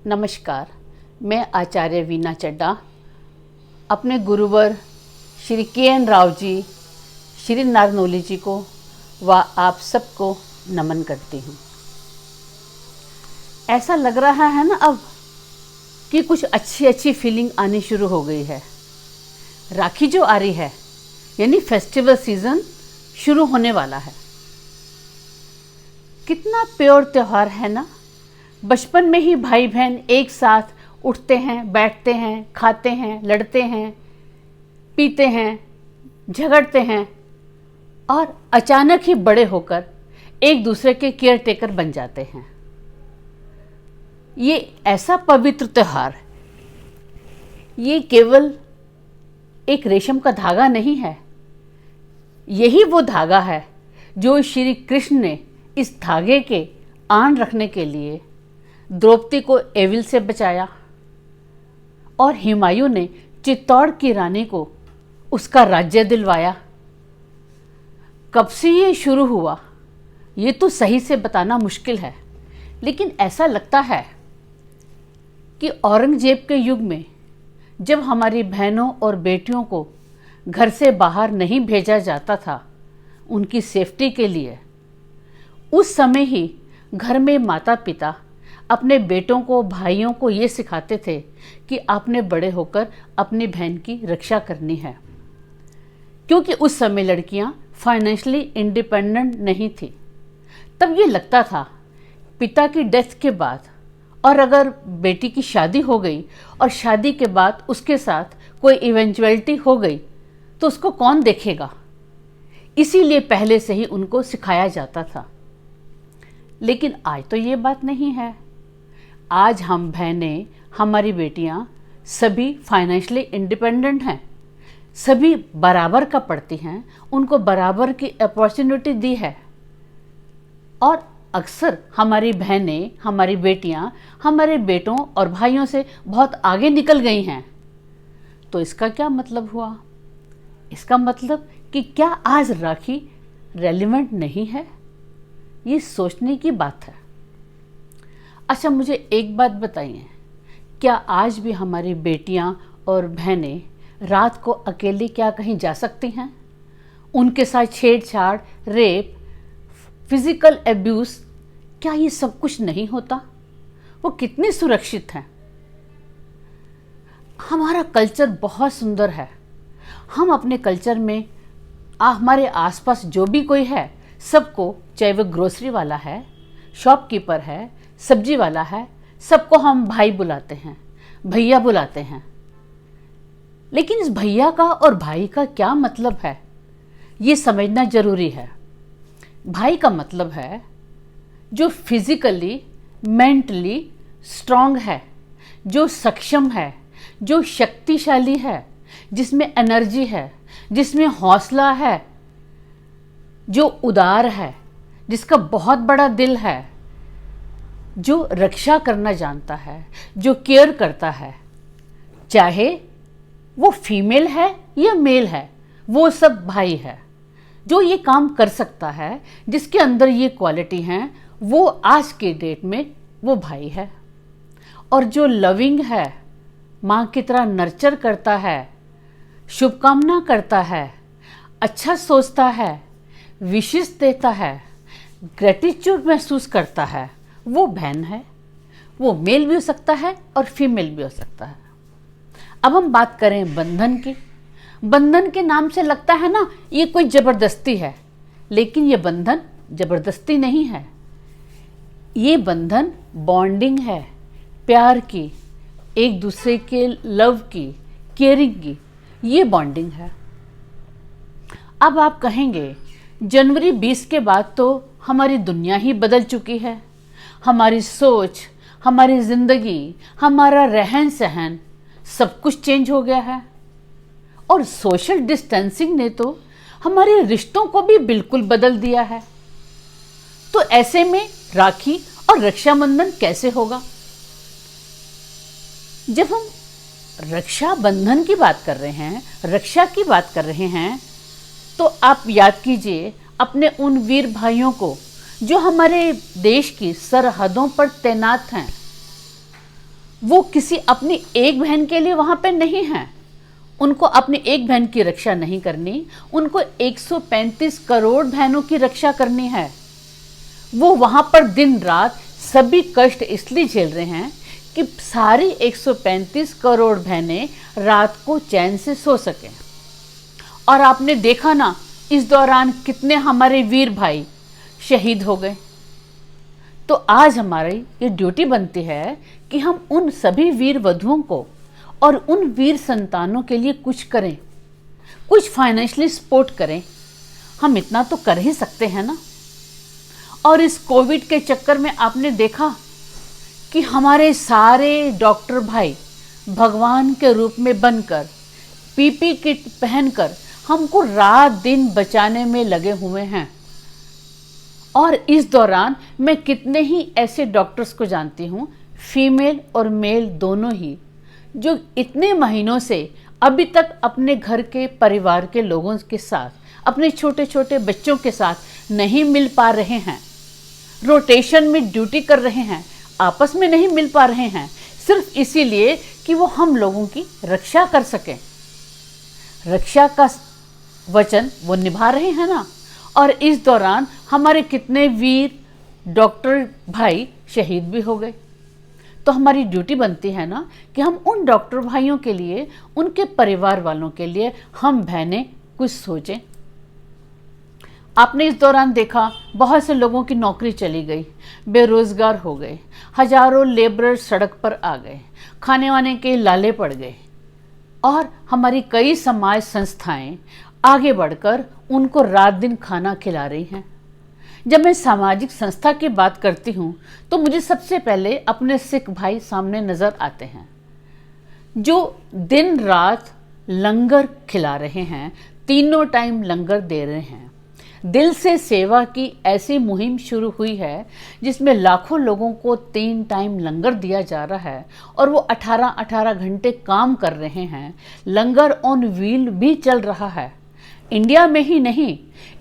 नमस्कार। मैं आचार्य वीना चड्डा अपने गुरुवर श्री के.एन. राव जी, श्री नारनोली जी को व आप सबको नमन करती हूँ। ऐसा लग रहा है ना अब कि कुछ अच्छी फीलिंग आनी शुरू हो गई है। राखी जो आ रही है यानी फेस्टिवल सीज़न शुरू होने वाला है। कितना प्योर त्यौहार है ना। बचपन में ही भाई बहन एक साथ उठते हैं, बैठते हैं, खाते हैं, लड़ते हैं, पीते हैं, झगड़ते हैं और अचानक ही बड़े होकर एक दूसरे के केयर टेकर बन जाते हैं। ये ऐसा पवित्र त्यौहार, ये केवल एक रेशम का धागा नहीं है। यही वो धागा है जो श्री कृष्ण ने इस धागे के आन रखने के लिए द्रौपदी को एविल से बचाया और हुमायूं ने चित्तौड़ की रानी को उसका राज्य दिलवाया। कब से ये शुरू हुआ ये तो सही से बताना मुश्किल है, लेकिन ऐसा लगता है कि औरंगजेब के युग में जब हमारी बहनों और बेटियों को घर से बाहर नहीं भेजा जाता था उनकी सेफ्टी के लिए, उस समय ही घर में माता पिता अपने बेटों को, भाइयों को ये सिखाते थे कि आपने बड़े होकर अपनी बहन की रक्षा करनी है, क्योंकि उस समय लड़कियां फाइनेंशियली इंडिपेंडेंट नहीं थी। तब ये लगता था पिता की डेथ के बाद और अगर बेटी की शादी हो गई और शादी के बाद उसके साथ कोई इवेंचुअलिटी हो गई तो उसको कौन देखेगा। इसीलिए पहले से ही उनको सिखाया जाता था। लेकिन आज तो ये बात नहीं है। आज हम बहनें, हमारी बेटियां सभी फाइनेंशियली इंडिपेंडेंट हैं, सभी बराबर का पढ़ती हैं, उनको बराबर की अपॉर्चुनिटी दी है। और अक्सर हमारी बहनें, हमारी बेटियां हमारे बेटों और भाइयों से बहुत आगे निकल गई हैं। तो इसका क्या मतलब हुआ? इसका मतलब कि क्या आज राखी रेलिवेंट नहीं है? ये सोचने की बात है। अच्छा, मुझे एक बात बताइए, क्या आज भी हमारी बेटियां और बहनें रात को अकेली क्या कहीं जा सकती हैं? उनके साथ छेड़छाड़, रेप, फिजिकल एब्यूज़, क्या ये सब कुछ नहीं होता? वो कितनी सुरक्षित हैं? हमारा कल्चर बहुत सुंदर है। हम अपने कल्चर में हमारे आसपास जो भी कोई है सबको, चाहे वो ग्रोसरी वाला है, शॉपकीपर है, सब्जी वाला है, सबको हम भाई बुलाते हैं, भैया बुलाते हैं। लेकिन इस भैया का और भाई का क्या मतलब है ये समझना जरूरी है। भाई का मतलब है जो फिजिकली, मेंटली स्ट्रांग है, जो सक्षम है, जो शक्तिशाली है, जिसमें एनर्जी है, जिसमें हौसला है, जो उदार है, जिसका बहुत बड़ा दिल है, जो रक्षा करना जानता है, जो केयर करता है, चाहे वो फीमेल है या मेल है, वो सब भाई है। जो ये काम कर सकता है, जिसके अंदर ये क्वालिटी हैं, वो आज के डेट में वो भाई है। और जो लविंग है, माँ की तरह नर्चर करता है, शुभकामना करता है, अच्छा सोचता है, विशेष देता है, ग्रेटिट्यूड महसूस करता है, वो बहन है। वो मेल भी हो सकता है और फीमेल भी हो सकता है। अब हम बात करें बंधन की। बंधन के नाम से लगता है ना ये कोई ज़बरदस्ती है, लेकिन ये बंधन ज़बरदस्ती नहीं है। ये बंधन बॉन्डिंग है, प्यार की, एक दूसरे के लव की, केयरिंग की, ये बॉन्डिंग है। अब आप कहेंगे जनवरी 20 के बाद तो हमारी दुनिया ही बदल चुकी है, हमारी सोच, हमारी ज़िंदगी, हमारा रहन सहन सब कुछ चेंज हो गया है। और सोशल डिस्टेंसिंग ने तो हमारे रिश्तों को भी बिल्कुल बदल दिया है। तो ऐसे में राखी और रक्षाबंधन कैसे होगा? जब हम रक्षाबंधन की बात कर रहे हैं, रक्षा की बात कर रहे हैं, तो आप याद कीजिए अपने उन वीर भाइयों को जो हमारे देश की सरहदों पर तैनात हैं। वो किसी अपनी एक बहन के लिए वहाँ पे नहीं है। उनको अपनी एक बहन की रक्षा नहीं करनी, उनको 135 करोड़ बहनों की रक्षा करनी है। वो वहाँ पर दिन रात सभी कष्ट इसलिए झेल रहे हैं कि सारी 135 करोड़ बहनें रात को चैन से सो सकें। और आपने देखा ना, इस दौरान कितने हमारे वीर भाई शहीद हो गए। तो आज हमारी ये ड्यूटी बनती है कि हम उन सभी वीर वधुओं को और उन वीर संतानों के लिए कुछ करें, कुछ फाइनेंशियली सपोर्ट करें। हम इतना तो कर ही सकते हैं ना। और इस कोविड के चक्कर में आपने देखा कि हमारे सारे डॉक्टर भाई भगवान के रूप में बनकर पीपी किट पहनकर हमको रात दिन बचाने में लगे हुए हैं। और इस दौरान मैं कितने ही ऐसे डॉक्टर्स को जानती हूँ, फीमेल और मेल दोनों ही, जो इतने महीनों से अभी तक अपने घर के परिवार के लोगों के साथ, अपने छोटे छोटे बच्चों के साथ नहीं मिल पा रहे हैं। रोटेशन में ड्यूटी कर रहे हैं, आपस में नहीं मिल पा रहे हैं, सिर्फ इसीलिए कि वो हम लोगों की रक्षा कर सकें। रक्षा का वचन वो निभा रहे हैं ना। और इस दौरान हमारे कितने वीर डॉक्टर भाई शहीद भी हो गए। तो हमारी ड्यूटी बनती है ना कि हम उन डॉक्टर भाइयों के लिए, उनके परिवार वालों के लिए हम बहनें कुछ सोचें। आपने इस दौरान देखा बहुत से लोगों की नौकरी चली गई, बेरोजगार हो गए, हजारों लेबरर सड़क पर आ गए, खाने वाने के लाले पड़ गए। और हमारी कई समाज संस्थाएं आगे बढ़कर उनको रात दिन खाना खिला रही हैं। जब मैं सामाजिक संस्था की बात करती हूँ तो मुझे सबसे पहले अपने सिख भाई सामने नज़र आते हैं, जो दिन रात लंगर खिला रहे हैं, तीनों टाइम लंगर दे रहे हैं। दिल से सेवा की ऐसी मुहिम शुरू हुई है जिसमें लाखों लोगों को 3 टाइम लंगर दिया जा रहा है और वो 18-18 घंटे काम कर रहे हैं। लंगर ऑन व्हील भी चल रहा है। इंडिया में ही नहीं,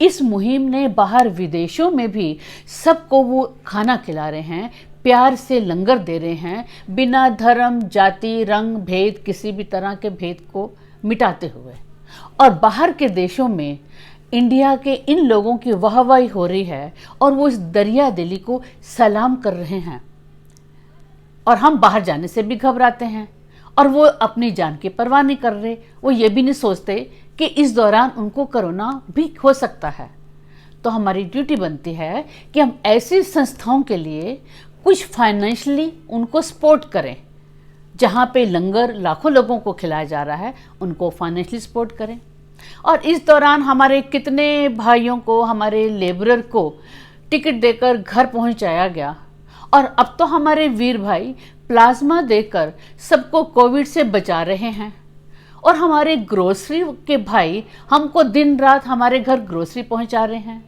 इस मुहिम ने बाहर विदेशों में भी सबको वो खाना खिला रहे हैं, प्यार से लंगर दे रहे हैं, बिना धर्म जाति रंग भेद, किसी भी तरह के भेद को मिटाते हुए। और बाहर के देशों में इंडिया के इन लोगों की वाहवाही हो रही है और वो इस दरिया दिली को सलाम कर रहे हैं। और हम बाहर जाने से भी घबराते हैं और वो अपनी जान की परवाह नहीं कर रहे। वो ये भी नहीं सोचते कि इस दौरान उनको कोरोना भी हो सकता है। तो हमारी ड्यूटी बनती है कि हम ऐसी संस्थाओं के लिए कुछ फाइनेंशियली उनको सपोर्ट करें। जहाँ पे लंगर लाखों लोगों को खिलाया जा रहा है, उनको फाइनेंशियली सपोर्ट करें। और इस दौरान हमारे कितने भाइयों को, हमारे लेबरर को टिकट देकर घर पहुंचाया गया। और अब तो हमारे वीर भाई प्लाज्मा देकर सबको कोविड से बचा रहे हैं। और हमारे ग्रोसरी के भाई हमको दिन रात हमारे घर ग्रोसरी पहुंचा रहे हैं।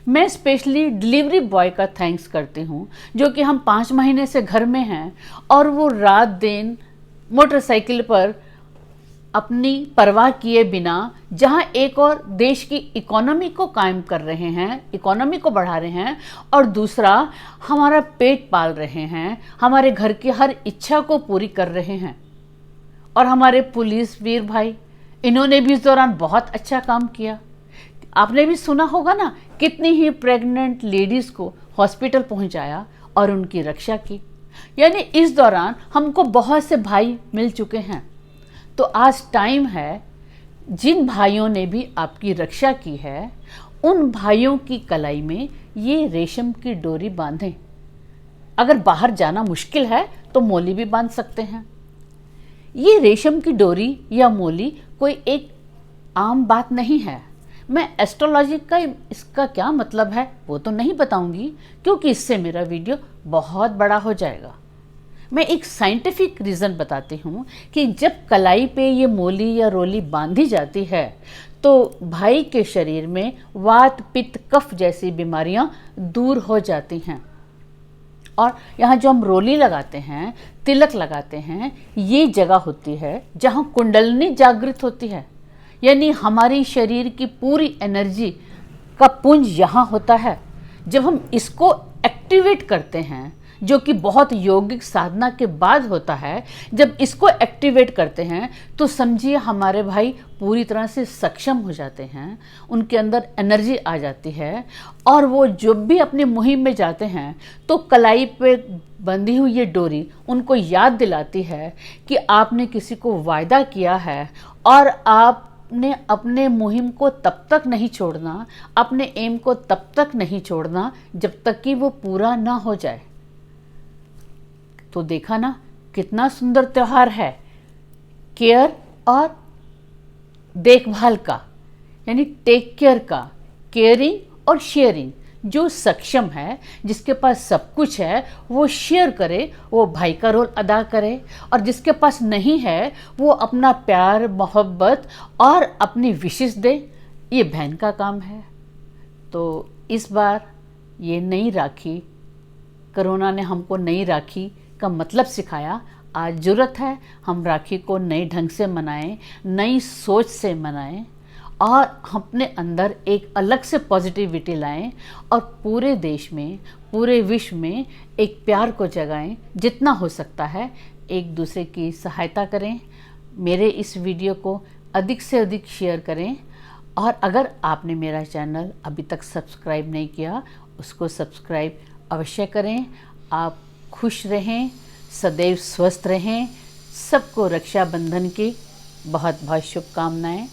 मैं स्पेशली डिलीवरी बॉय का थैंक्स करती हूँ, जो कि हम 5 महीने से घर में हैं और वो रात दिन मोटरसाइकिल पर अपनी परवाह किए बिना जहां एक और देश की इकोनॉमी को कायम कर रहे हैं, इकोनॉमी को बढ़ा रहे हैं, और दूसरा हमारा पेट पाल रहे हैं, हमारे घर की हर इच्छा को पूरी कर रहे हैं। और हमारे पुलिस वीर भाई, इन्होंने भी इस दौरान बहुत अच्छा काम किया। आपने भी सुना होगा ना, कितनी ही प्रेग्नेंट लेडीज़ को हॉस्पिटल पहुंचाया और उनकी रक्षा की। यानी इस दौरान हमको बहुत से भाई मिल चुके हैं। तो आज टाइम है, जिन भाइयों ने भी आपकी रक्षा की है, उन भाइयों की कलाई में ये रेशम की डोरी बांधें। अगर बाहर जाना मुश्किल है तो मोली भी बांध सकते हैं। ये रेशम की डोरी या मोली कोई एक आम बात नहीं है। मैं एस्ट्रोलॉजी का इसका क्या मतलब है वो तो नहीं बताऊंगी, क्योंकि इससे मेरा वीडियो बहुत बड़ा हो जाएगा। मैं एक साइंटिफिक रीज़न बताती हूँ कि जब कलाई पे ये मोली या रोली बांधी जाती है तो भाई के शरीर में वात पित्त कफ जैसी बीमारियाँ दूर हो जाती हैं। और यहाँ जो हम रोली लगाते हैं, तिलक लगाते हैं, ये जगह होती है जहाँ कुंडलनी जागृत होती है। यानी हमारी शरीर की पूरी एनर्जी का पुंज यहाँ होता है। जब हम इसको एक्टिवेट करते हैं, जो कि बहुत यौगिक साधना के बाद होता है, जब इसको एक्टिवेट करते हैं तो समझिए हमारे भाई पूरी तरह से सक्षम हो जाते हैं, उनके अंदर एनर्जी आ जाती है और वो जब भी अपनी मुहिम में जाते हैं तो कलाई पे बंधी हुई ये डोरी उनको याद दिलाती है कि आपने किसी को वायदा किया है और आपने अपने मुहिम को तब तक नहीं छोड़ना, अपने एम को तब तक नहीं छोड़ना जब तक कि वो पूरा ना हो जाए। तो देखा ना कितना सुंदर त्योहार है, केयर और देखभाल का, यानी टेक केयर का, केयरिंग और शेयरिंग। जो सक्षम है, जिसके पास सब कुछ है, वो शेयर करे, वो भाई का रोल अदा करे, और जिसके पास नहीं है वो अपना प्यार मोहब्बत और अपनी विशेष दे, ये बहन का काम है। तो इस बार ये नई राखी, कोरोना ने हमको नई राखी का मतलब सिखाया। आज ज़रूरत है हम राखी को नए ढंग से मनाएं, नई सोच से मनाएं और अपने अंदर एक अलग से पॉजिटिविटी लाएं और पूरे देश में, पूरे विश्व में एक प्यार को जगाएं। जितना हो सकता है एक दूसरे की सहायता करें। मेरे इस वीडियो को अधिक से अधिक शेयर करें और अगर आपने मेरा चैनल अभी तक सब्सक्राइब नहीं किया, उसको सब्सक्राइब अवश्य करें। आप खुश रहें, सदैव स्वस्थ रहें। सबको रक्षाबंधन की बहुत बहुत शुभकामनाएं।